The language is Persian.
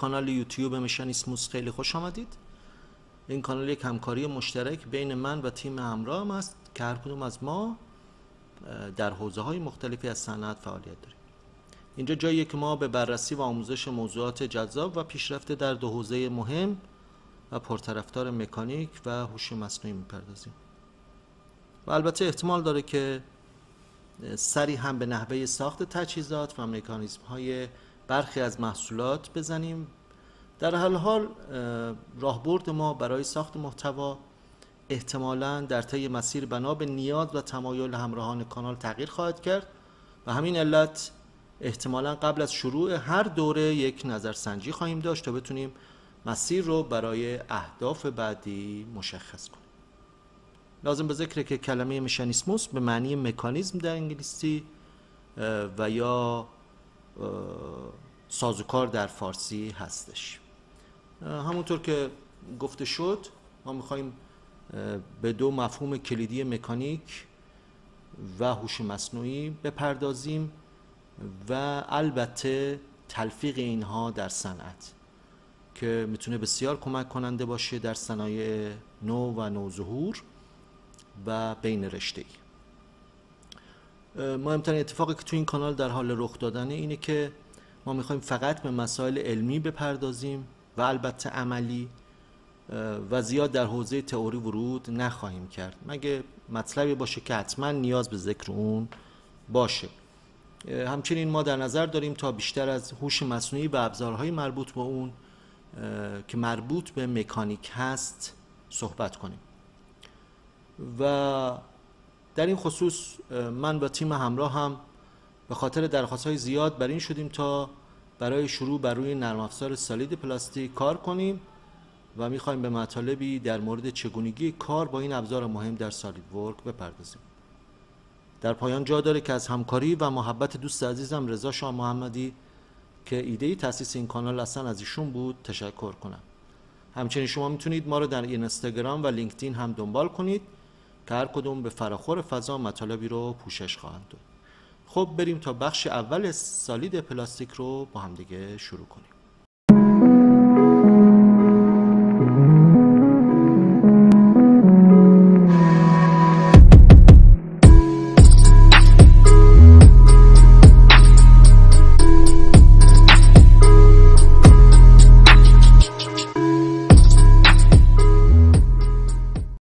کانال یوتیوب مشنیسموس خیلی خوش آمدید. این کانال یک همکاری مشترک بین من و تیم همراهم است که هر کدوم از ما در حوزه‌های مختلفی از صنعت فعالیت داریم. اینجا جاییه که ما به بررسی و آموزش موضوعات جذاب و پیشرفته در دو حوزه مهم و پرطرفدار مکانیک و هوش مصنوعی می‌پردازیم. و البته احتمال داره که سری هم به نحوه ساخت تجهیزات و مکانیزم‌های برخی از محصولات بزنیم. در هر حال راهبرد ما برای ساخت محتوا احتمالاً در طی مسیر بنا به نیاز و تمایل همراهان کانال تغییر خواهد کرد و همین علت احتمالاً قبل از شروع هر دوره یک نظرسنجی خواهیم داشت تا بتونیم مسیر رو برای اهداف بعدی مشخص کنیم. لازم به ذکره که کلمه مشنیسموس به معنی مکانیزم در انگلیسی و یا سازوکار در فارسی هستش. همونطور که گفته شد ما میخواییم به دو مفهوم کلیدی مکانیک و هوش مصنوعی بپردازیم و البته تلفیق اینها در صنعت که میتونه بسیار کمک کننده باشه در صنایع نو و نوظهور و بین رشته‌ای. مهمترین اتفاقی که تو این کانال در حال رخ دادنه اینه که ما میخوایم فقط به مسائل علمی بپردازیم و البته عملی و زیاد در حوزه تئوری ورود نخواهیم کرد مگه مطلبی باشه که حتما نیاز به ذکر اون باشه. همچنین ما در نظر داریم تا بیشتر از هوش مصنوعی و ابزارهای مربوط به اون که مربوط به مکانیک هست صحبت کنیم و در این خصوص من و تیم همراه هم به خاطر درخواست‌های زیاد بر این شدیم تا برای شروع بر روی نرم افزار سالید پلاستیک کار کنیم و می‌خوایم به مطالبی در مورد چگونگی کار با این ابزار مهم در سالید ورک بپردازیم. در پایان جا داره که از همکاری و محبت دوست عزیزم رضا شاه محمدی که ایده تأسیس این کانال اصلا از ایشون بود تشکر کنم. همچنین شما میتونید ما رو در اینستاگرام و لینکدین هم دنبال کنید که هر کدوم به فراخور فضا مطالبی رو پوشش خواهند داد. خب بریم تا بخش اول سالید پلاستیک رو با هم دیگه شروع کنیم.